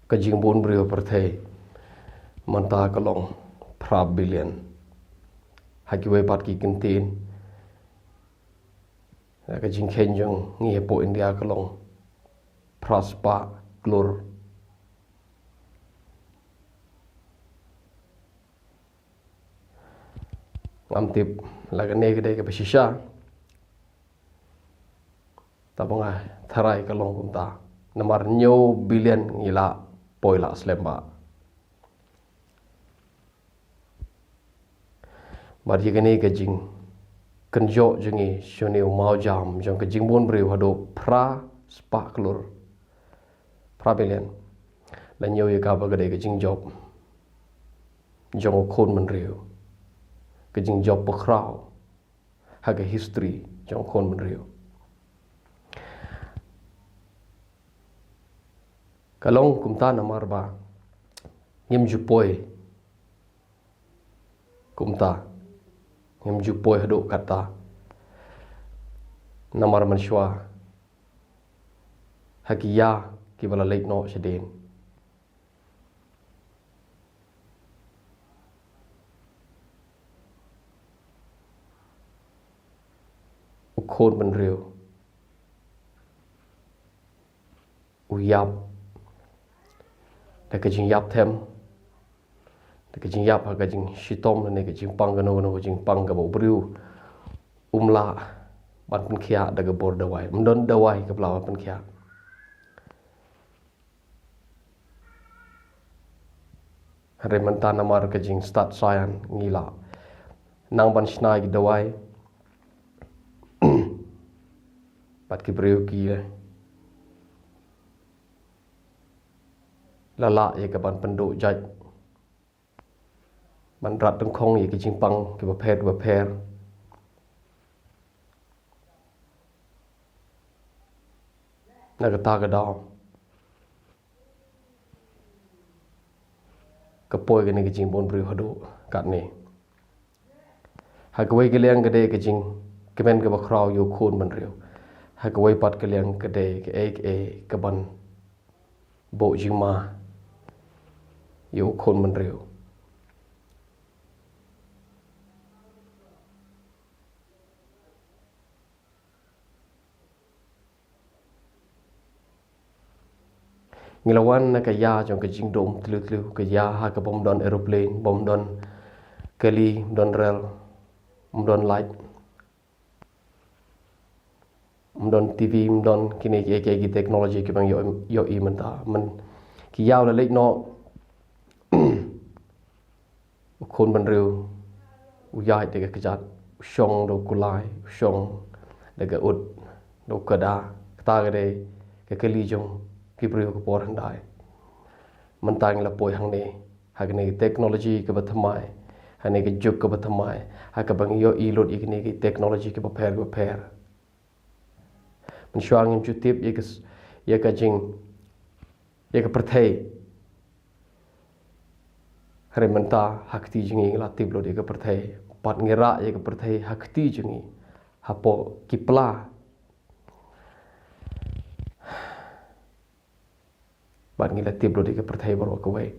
ka jing bon brio perthei manta kalong pra billion haki we pat ki kintin ka jing khenjong ngi po India kalong praspa glor ngamtip laga ne gede ke pesisha tabanga tharai kalong kumta namar nyo billion ngila poila slemba mar yegene ke jing kenjo jengi shone mau jam jong ke jing bon brio hado pra spa klur pra billion la nyo ye ka ba gede ke jing job jong khon man rio ke jing job bakrao ha ke history jong khon man rio kalong kumta namar ba ngim jupoi kumta ngim jupoi hado kata namar manshwa hakiya ki bala late no shedin khôn man rio uyap da ka jing yap them da ka jing yap ha ka jing shitom ne ka jing pang no no jing pang ka bo brio umla ban pen khia da ga bor dawai mdon dawai ka bla pen khia hare manta namar ka jing start sayan ngila nang ban snai ki dawai pat ki brio ki lala ye ka ban pendo jaj ban rat tong khong ye ki jing pang ki ba pher na ka ta ka daw ka poi ka ni ki jing bon brio hado kat ni ha ka wei ki leng ka de ka jing kemen ka ba kraw yo khon man rio ha ka wei pat ka leng ka de ka e ka ban bo jing ma yo khon man rio ngilawan na ka ya jong ka jing dom tlu ka ya ha ka bom don aeroplane bom don kali don rel don light don TV don kini ki teknologi ki bang yo I menta man ki yaw la lek no khôn ban riu uyai de ka jat shong do kulai shong de ka ut do ka da ta ga de ka kali jong ki brio ko por handai man tang la poi hang ne ha ne teknologi ka bathamai ha ne ki juk ka bathamai ha ka bang yo I lot I ne ki teknologi ka pher man shwang im chu tip ye ka jing ye ka prathei hare manta hakti jingi la tiblo de ka prathei pat ngira ye ka prathei hakti jingi hapo kipla bat ngila tiblo de ka prathei baro ka wei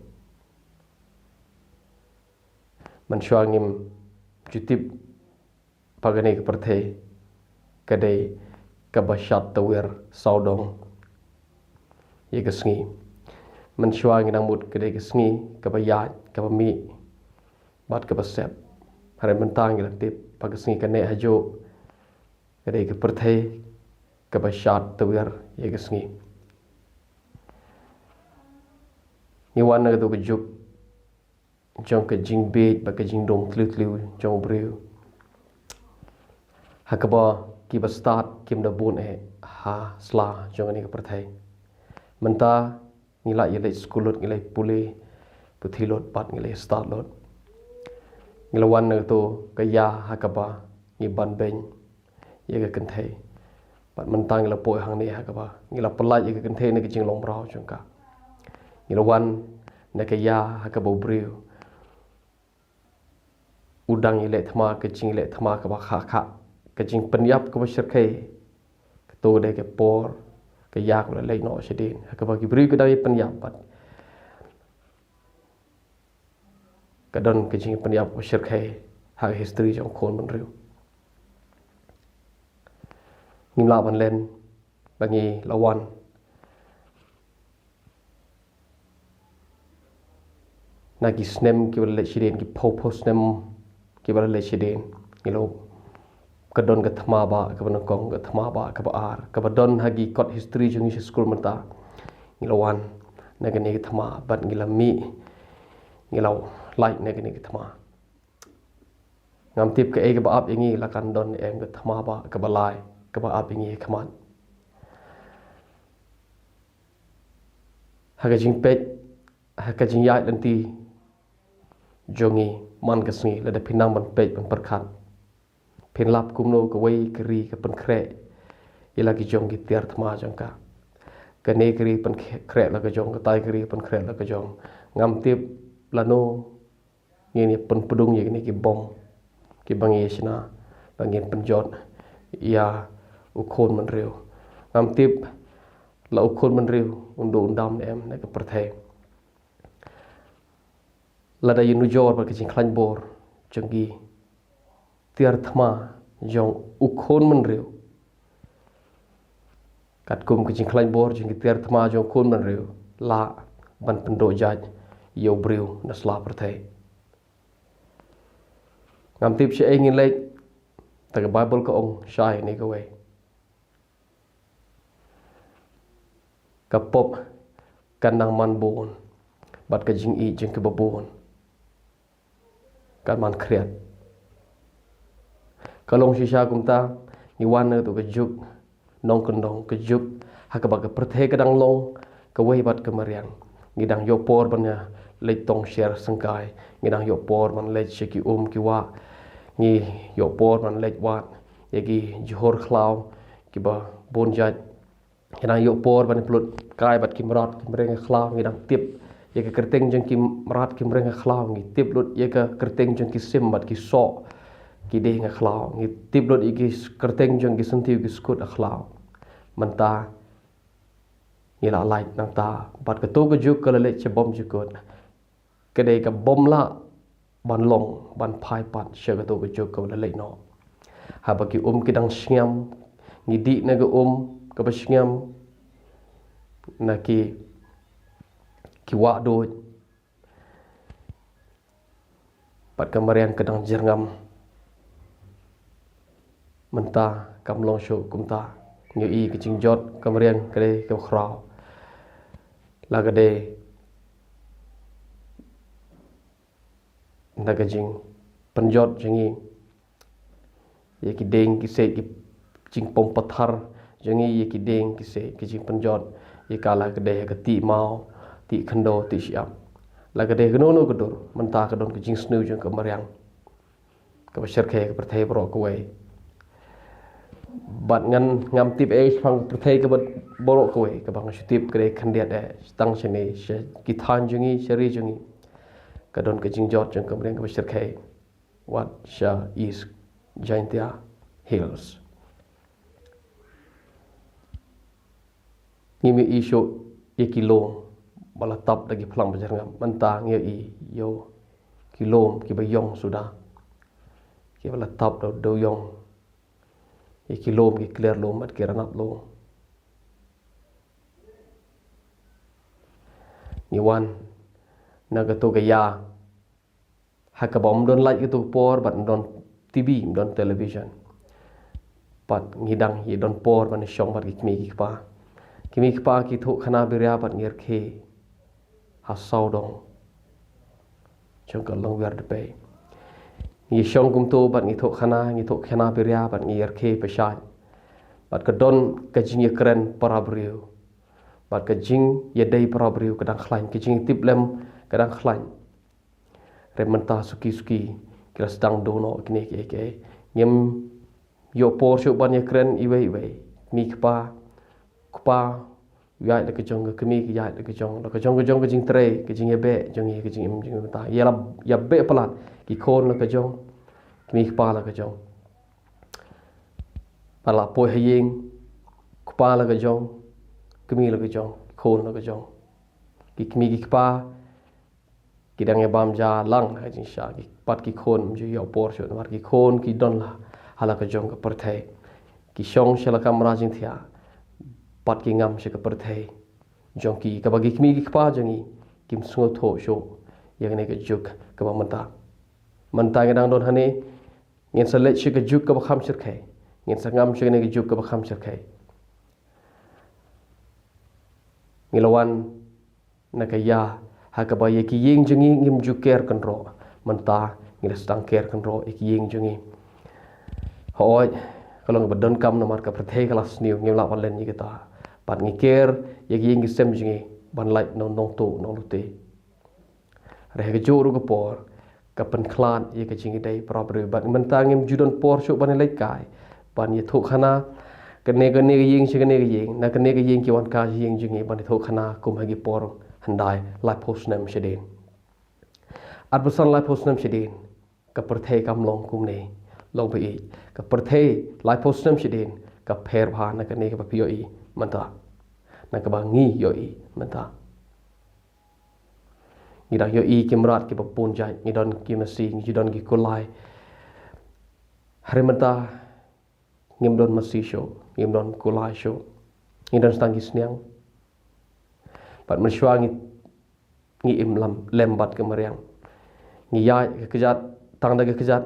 man shwang im chu tip pagane ka prathei kadai ka bashat tawir saudong ye ka sngi man shwang nang mut kadai ka sngi ka bayat ka mi bat ka basep hare man tang la tip pag sngi ka ne hajo kadai ka prathei ka bashat tawir ye ka sngi ni wan na do ka juk jong ka jing bet ba ka jing dom tlu jong brio hakaba ki ba start kim da bun ha sla jong ni ka prathai manta ngila ye le skulot ngila puli puthilot pat ngila start lot ngila wan na to ka ya hakaba ngi ban ben ye ka kan thai pat manta ngila poi hang ni hakaba ngila palai ye ka kan thai ni ka jing long brau jong ka ngila wan na ka ya hakaba brio udang ile thma ka jing ile thma ka ba kha ka jing penyap ka ba shirkai ka to de ka por ka yak la le no shedin ka ba ki bri ka dai penyap pat kadon ke jing peniap syirkai hak history jong khon man riu ngimla ban len bangi lawan nagi snem ki wala chiden ki po snem ki wala le chiden ngilo kadon ka thma ba ka ban kong ka thma ba ka ba ar ka badon hagi kot history jong is school mata ngilawan nagani ki thma bat ngilami ngilaw like nagani ki thma ngam tip ka e ka ba ap yangi la kan don em ka thma ba ka ba lai ka ba ap yangi khaman haga jing pet haga jing yai lanti jongi man ka sngi la da pinang ban pet ban perkhat pin lap kumno ka wei kri ka pan khre ila ki jong ki tiar thma jong ka ne kri pan khre la ka jong ka tai kri pan khre la ka jong ngam tip lano ni pan pudung ni ki bom ki bangi sina bangin penjot ya ukhon man riu ngam tip la ukhon man riu undo undam em na ka perthai la da yinu jor ba ka jing khlan bor chungi tiar thma jong ukhon man riu kat kum ka jing khlan bor chungi tiar thma jong khon man riu la ban pendo jaj yo briu na sla perthai ngam tip che ai ngin lek ta ka bible ka ong shai ni ka wei ka pop kan nang man bon bat ka jing i jing ka babon kan man kriat kalong shisha kumta ni wan na to ka juk nong kendong ka juk ha ka ba ka perthai ka dang long ka wei bat ka mariang ngidang yo por ban ya lek tong share sangkai ngidang yo por man lek shiki ki wa ni yo por man lek wat yagi johor khlau ki ba bon jaj ngidang yo por ban plut kai bat ki mrat ki mreng khlau ngidang tip yaka kerteng jeng ki mrat ki mreng khlau ngi tip lut yaka kerteng jeng ki sim bat ki so ki de nga khlau ngi tip lut iki kerteng jeng ki sentiu ki skut a khlau manta ngila light nang ta bat ka to ka juk ka le che bom jukut ka de ka bom la ban long ban phai pat she ka to ka juk ka le no ha ba ki ki dang sngam ngi di na ga ka ba sngam na ki wa do pat ka marian ka dang jerngam menta kam long sho kumta ngi i ka jing jot ka marian ka de ka khrau la ka de na ka jing penjot jingi ye ki deng ki se ki jing pom pathar jingi ye ki deng ki se ki jing penjot ye kala ka de ka ti mau ti khando ti siap la ka de gno no godur menta ka don ka jing snu jing ka mariang ka ba sher khe ka perthai bro ka wei bat ngan ngam tip e phang perthai ka boro ka wei ka bang tip ka de khandiat e tang chene ki than jingi shari jingi ka don ka jing jot jing ka mariang ka ba sher khe what sha is Jaintia Hills ngimi isho ekilom bala tap lagi plang bajarngam manta ngi i yo kilom ki bayong sudah ki bala tap do yong ekilom ki clear lom at kiranap lo ni wan naga to gaya hakabom don like itu por bat don TV don television pat ngidang hi don por ban shong bat ki kimi pa ki thu khana birya bat ngir khe ha sau dong chong ka long wer de pe ngi shong kum to bat ngi thu khana birya bat ngir khe pe sha bat ka don ka jing ye kren parabriu bat ka jing ye dei parabriu kadang khlain ka jing tip lem kadang khlain rementa suki kira sedang dono kini ke ngem yo por shu ban ye kren iwe mi kpa ya le ke jong ke mi ya le ke jong ke jong ke jing tre ke jing ye be jong ye ke jing ta ya be palat ki khon le ke jong mi kpa le ke jong pala po haying kpa le ke jong ke mi le ke jong khon le ke jong ki mi ki kpa Kidang ya bam ja lang ha jing sha ki pat ki khon ju yo por sho mar ki khon ki don la hala ka jong ka perthai ki shong shala kamra jing thia pat ki ngam she ka perthai jong ki ka bagi kmi ki pa jangi kim sungo tho sho yang ne ka juk ka ba manta ga dang don hane ngin sa let she ka juk ka ba kham shir khai ngin sa ngam she ne ka juk ka ba kham shir khai ngilawan na ka ya ha ka ba ye ki yeng jangi ngim juk ker kan ro manta ngila stang ker kan ro ek yeng jangi hoi kalau ngebedon kam nomor ka perthai kelas niu ngim la palen ni kita pat ngiker ye ki yeng ki sem jangi ban lai nong tu nong lute re ka jo ru ka por ka pen klan ye ka jingi dai prop re bat manta ngim judon por shu ban lai kai ban ye thu khana kene yeng che kene yeng na kene yeng ki wan ka yeng jingi ban thu khana kum ha gi por handai lai post nem shedin at besan lai post nem shedin ka perthai kam long kum ne long pe ka perthai lai post nem shedin ka pher bha na kene ka pio i manta na ka ba ngi yo i manta ngi da yo i kimrat ki pun jai ngi don ki masi ngi don ki kulai hari manta ngim don masi show ngim don kulai show ngi don stang ki sniang pat mensyua ngi im lembat ke meriang ngi ya kejat tang daga kejat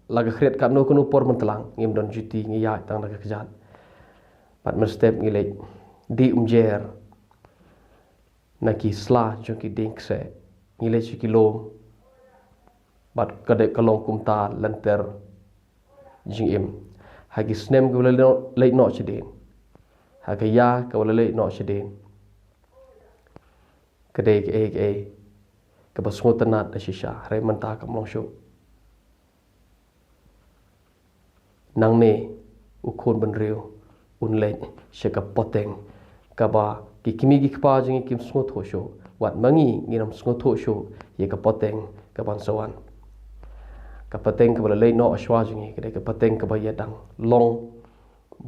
laga khret kat no kunu por mentelang ngim don juti ngi ya tang daga kejat pat merstep ngi lek di umjer na ki sla jo ki ding se ngi le ki lom bat kade kalong kumta lenter jing im hagi snem ko le no chidin hagaya ko le no chidin kade ke ke basngo tanat asisha re manta kam long shu nang ne u khon ban riu un le sheka poteng ka ba ki kimi ki kpa jing kim sngo tho shu wat mangi nginam sngo tho shu ye ka poteng ka ban sawan ka poteng ka le no ashwa jing ke ka poteng ka ba ye dang long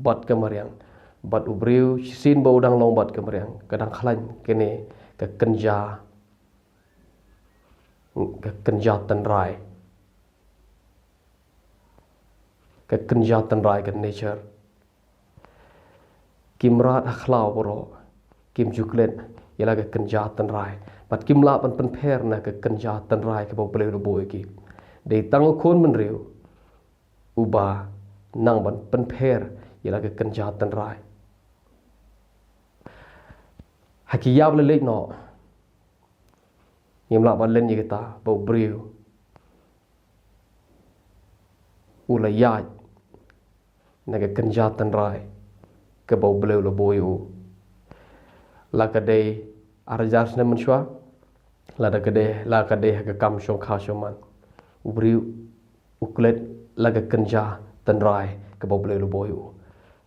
bat ka mariang bat ubriu sin ba udang long bat ka mariang kadang khlan kene ka kenja tanrai ka nature kimrat akhlau boro kim juklet yala ka kenja tanrai pat kimla pan pher na ka kenja tanrai ka bo ble bo ki de tang khon man riu uba nang ban pan pher yala ka kenja tanrai hakiyab le no ngimla ban len kita bo briu ula ya naga kenja tanrai ke bo bleu lo boyu la ka de arjas ne menshwa la ka de ka kam shong kha shoman ubriu uklet la ka kenja tanrai ke bo bleu lo boyu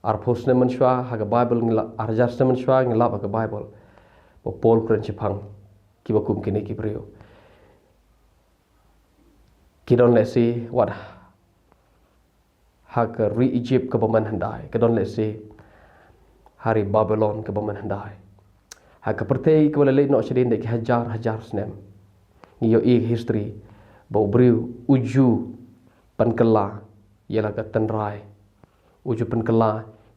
ar pos ne menshwa ha ka bible ngla arjas ne menshwa ngla ka bible bo pol kren chipang ki ba kum kini ki brio ki don le si wat ha ka re Egypt ka baman handai ka don le si hari Babylon ka baman handai ha ka pertei ka le no shedin de ki hajar snem ni yo e history bo brio uju pankala yela ka tanrai uju pankala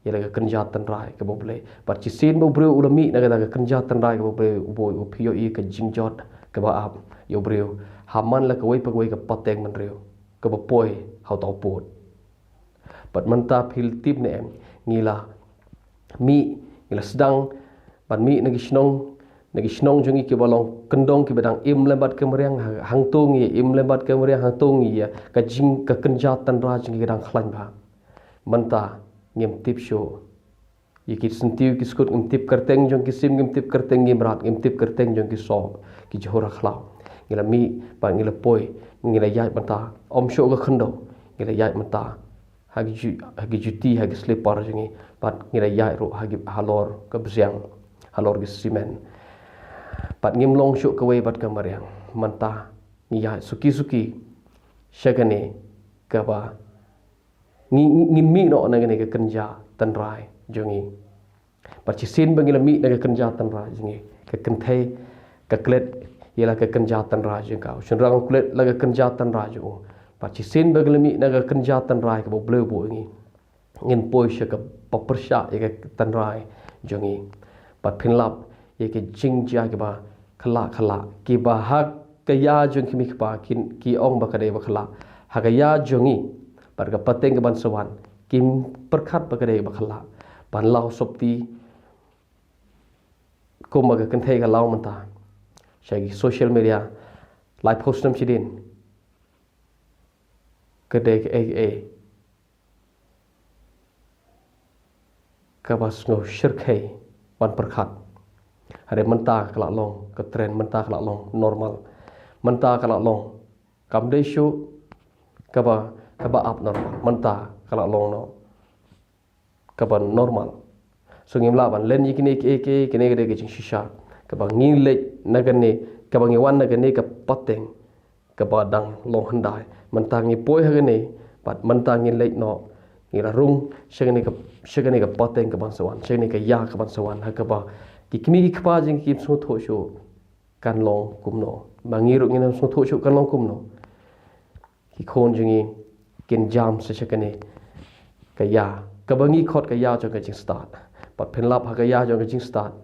yela ka kenja tanrai ka boble par chi sin bo brio ulami na ka kenja tanrai ka boble bo upio e ka jingjot ka ba ap yo brio haman la ka wei pa wei ka pateng man rio ka ba poi hau tau pot pat manta phil tip ne em ngila sedang ban mi nagi snong jongi ke balong kendong ke bedang im lembat ke meriang hang tongi im lembat ke meriang hang tongi ya ka jing ka kenja tanra jingi gedang khlan ba manta ngem tip show yikit sentiu ki skut ngem tip kerteng jong ki sim ngem tip kerteng ngem rat ngem tip kerteng jong ki so ki johora khlau ngila mi ba ngila poi ngila yai manta om show ka khando ngila yai manta hagi juti hagi slipper jongi pat ngila yai ro hagi halor ka besiang halor ki simen pat ngim long show ka wei bat ka mariang manta ngiya suki syagane ka ba ngimi no na gane ka kenja tanrai jongi pat chi sin bangila mi na ka kenja tanrai jongi ka kenthai ka klet ialah kekenjatan raja kau cenderang kulit laga kenjatan raja pacisin baglemi naga kenjatan rai ke boleh bo ngin poi ke papersya ya ke tanrai jongi pat pinlap ya ke jingja ke ba khala ki ba hak ke ya jong kimi ba ki ong ba kade ba khala hak ya jongi pat ke pateng ke ban sawan kim perkhat ba kade ba khala ban lau sopti ko ma ke kenthai ka lau manta shagi social media live post nam chidin kedai ke kabas ngo syirkai wan perkhat hari mentah kelak long ke trend mentah kelak long normal mentah kelak long kam dei shu kaba up normal mentah kelak long no kaba normal so ngim laban len yikini ke kene gede ke shisha kaba ngile nagane kaba ngiwan nagane ka pateng kaba dang long handai mentah ngi poi hagane pat mentah ngi lek no ngira rung shagani ka pateng ka bangsawan shagani ka ya ka bangsawan ha ka ba ki kimi ki khpa jing ki so tho sho kan long kumno mangiru ngina so tho sho kan long kumno ki khon jingi kin jam se shagani ka ya ka bangi khot ka ya jo ka jing start pat phen lap ha ka ya jo ka jing start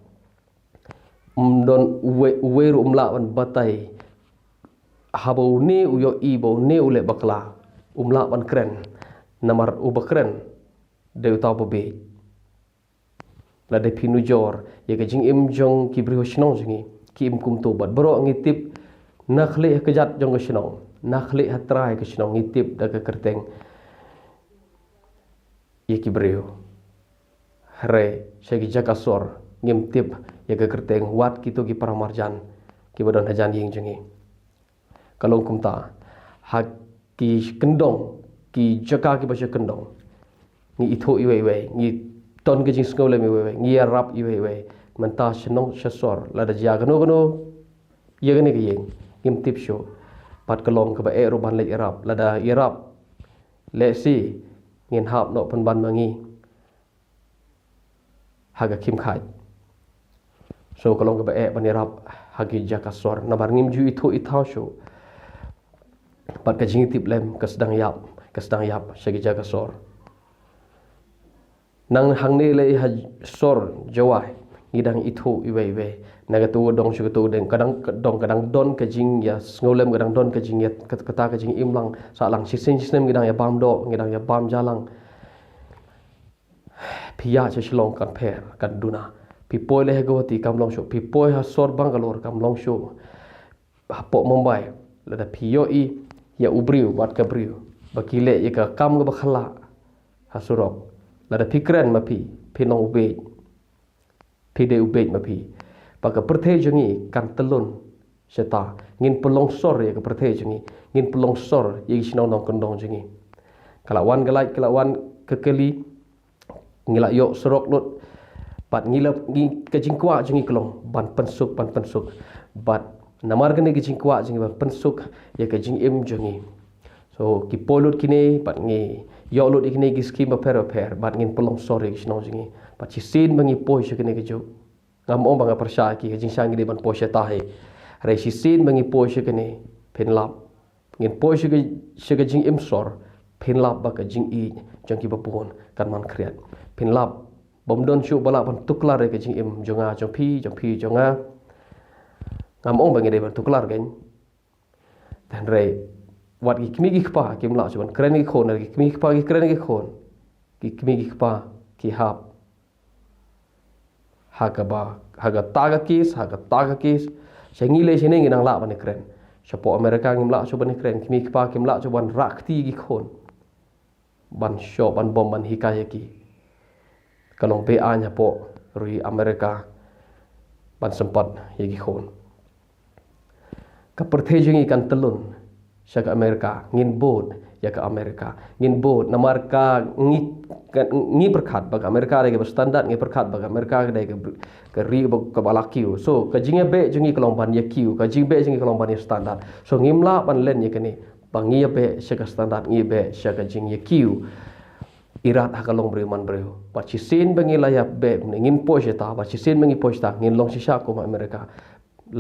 don uwe ru umla ban batai habo ne uyo ibo ne ule bakla umla ban kren namar ubakren de utau be la de pinujor ye ke jing im jong ki bri hosnong jingi ki im kum to bat bro ngitip nakhli ke jat jong hosnong nakhli hatrai ke hosnong ngitip da ke kerteng ye ki bri hre shagi jakasor ngim tip ye ke kerteng wat kitu ki paramarjan ki bodon hajan ying jingi kalong kumta hak ki kendong ki jaka ki basya kendong ngi itho iwe ngi ton ke jing skole me we ngi rap iwe menta shnong shasor la da ja gano ye gane ke yeng ngim tip sho pat kalong ke ba e ro ban le rap la da irap le si ngin hap no pan ban mangi haga kim khai so kalong ke ba e ban rap hagi jaka sor na bar ngim ju itho itha sho pat ke jing tip lem ke sedang yap segi jaga sor nang hang ni le ha sor jawai ngidang itu iwe naga tu dong shu tu deng kadang don ke jing ya ngolem kadang don ke jing ya kata ke jing imlang sa lang sistem ngidang ya bam do ngidang ya bam jalang pia che shlong kan pher kan duna pi poi le go ti kam long shu pi poi ha sor bangalore kam long shu ha po mumbai la da pio i ya ubriu wat ka briu bakile ye ka kam ga bakhala hasurok la da pikran ma pi no ube pi de ube ma pi baka perthe jengi kan telun seta ngin pelong sor ye ka perthe jengi ngin pelong sor ye sino nong kondong jengi kalawan galai kalawan kekeli ngila yo surok lut pat ngila ngi ka jingkwa jengi kelong ban pensuk bat namar gane ki jingkwa jengi ban pensuk ye ka jing im jengi so ki polut kini pat ngi yo lut ikini ki skim ba per bat ngin pelong sore ki sino jingi pat chi sin bangi poi shikini ki jo ngam om banga persya ki jing sang di ban poi sheta he re chi sin bangi poi shikini pen lap ngin poi shika jing im sor pen lap ba ka jing i jang ki ba pon kan man kriat pen lap bom don shu bala ban tuklar re ki jing im jonga jong pi jonga ngam om bangi de ban tuklar gen dan re wat ki kimi ki khpa kim la chuan kren ki khon ki kimi khpa ki kren ki khon ki kimi ki khpa ki hap haga taga kis sengi le sene ngi nang la ban kren chapo america ngim la chu ban kren kimi khpa kim la chu ban rakti ki khon ban sho ban bom ban hikaya ki kalong pe anya po rui america ban sempat ye ki khon ka perthejingi kan telun syak Amerika ngin bod ya ke Amerika ngin bod namar ka ngi perkhat bag Amerika de standard ngi perkhat bag Amerika de ke ri ke balakiu so ka jinge be jingi kelong ban ya kiu ka jing be jingi kelong ban ya standard so ngimla ban len ya kene bangi ya be syak standard ngi be syak jing ya kiu irat hakalong bre man bre pachi sin bangi la ya be ngin po jeta pachi sin bangi po jeta ngin long sisa ko Amerika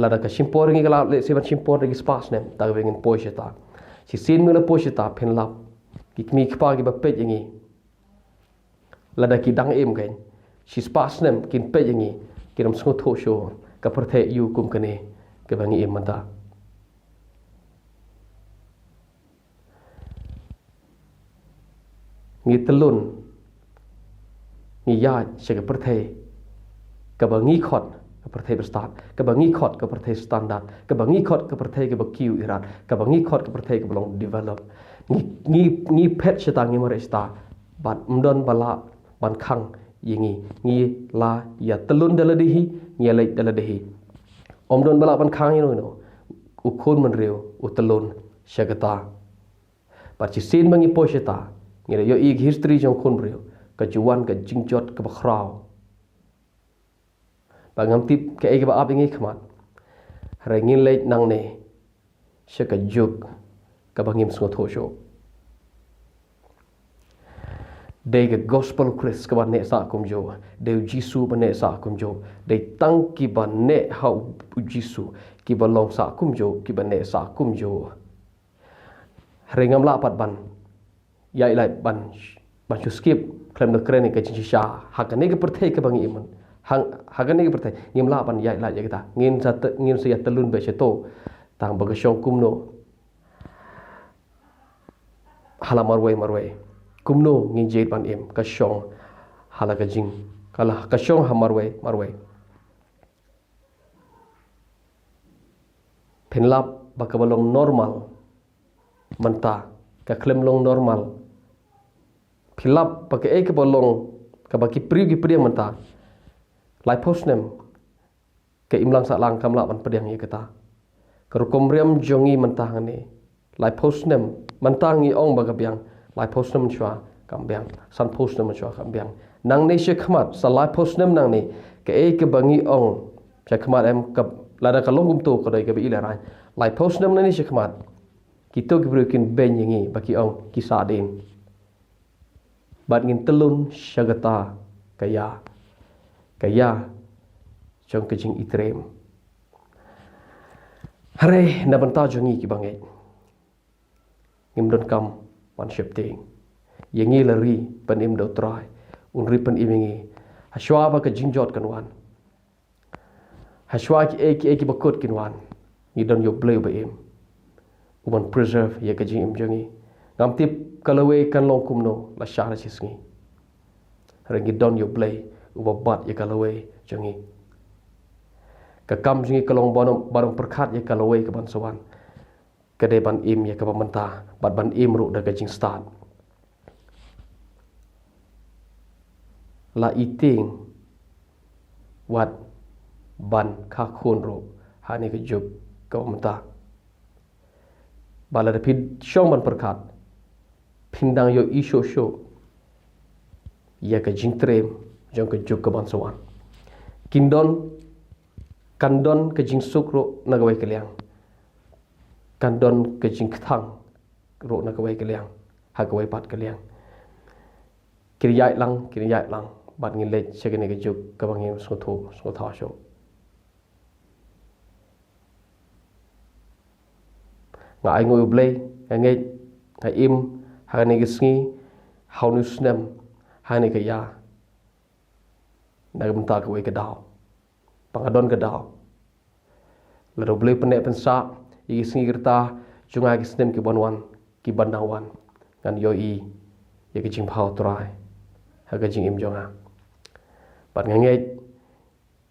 lada ka simpor ngi kala le seban simpor de spas nem ta wengin poisheta si sin mula poisheta pen lap ki mi kpa ki ba pet ngi lada ki dang em kain si spas nem kin pet ngi kiram sngo tho sho ka parthe yu kum kane ke bangi em mata ngi telun ngi ya se ka parthe ka bangi khot ka parthe start ka bangi khot ka parthe standard ka bangi khot ka parthe ke bakiu irat ka bangi khot ka parthe ke belong develop ngi pet cheta ngi mare sta bat mdon bala ban khang yingi ngi la ya telun daladihi ngi lai daladihi omdon bala ban khang no ukhon man reu utelun shagata parchi sin bangi posheta ngi yo ik history jong khon reu ka juwan ka jingjot ka bakhrau bangam tip ke ege ba abingi khmat rengin leit nang ne shaka juk ka bangim sngo thosho de gospel Chris ka ban ne sa kum jo de jisu ban ne sa kum jo de tang ki ban ne hau jisu ki ban long sa kum jo ki ban ne sa kum jo rengam la pat ban yai lai ban chu skip klem de kren ke chi sha hakane ke perthai ke bangi iman hakane ke perthai ngim la ban yai la ya kita ngin sa ya telun be cheto tang ba shong kum no hala marwai kumno ngin jeit ban em ka shong hala ka jing kala ka shong ha marwai penlap ba ka balong normal manta ka klem long normal philap pa ke ek bolong ka ba ki pri manta lai posnem ke imlang sa lang kamla ban pediang ye kata kerukom riam jongi manta ngani lai posnem manta ngi ong ba ka biang lai posnem chwa kambiang san posnem chwa kambiang nang ne she khmat sa lai posnem nang ne ke ek bangi ong she khmat em ka lada ka longum to ko dai ka bi la rai lai posnem ne she khmat kita gebruikin ben yangi baki ong kisah din bat ngin telun syagata kaya jong kejing itrem hare na banta jongi ki bangai ngim don kam wan shepting yangi lari panim do try unri pan imingi haswa ba ka jingjot kan wan haswa ki eki bakot kin wan ni don yo bleu ba em uban preserve ya ka jing im jongi ngam tip kalawe kan long kumno la shara chisngi rangi don yo blay uba bat ya kalawe jongi ka kam jingi kalong barang perkhat ya kalawe ka ban sawan ka de ban im ya ka manta bat ban im ru da ka jing start la iting wat ban kha khon ro hani ka juk ka manta bala da pid shong ban perkhat pindang yo isho sho ya ka jing trem jong ka juk ka ban sawan kandon ka jing sukro na gawai kaliang kandon ka jing thang ro na gawai kaliang ha gawai pat kaliang kiriyai lang bat ngin lech segene ka juk ka bangim so tha sho nga ai ngoi blay ngai ha im ha ne gisngi haunu snem ha ne ka ya na gam ta ka we ka daw pangadon ka daw la do blay pene pensa i gisngi gerta junga gisnem ki bonwan ki bandawan kan yo i ye ka jing phau trai ha ka jing im jonga pat ngai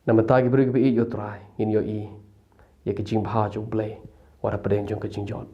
na mata ki bri ki yo trai in yo i ye ka jing bha ju blay wara pedeng jong ka jing jot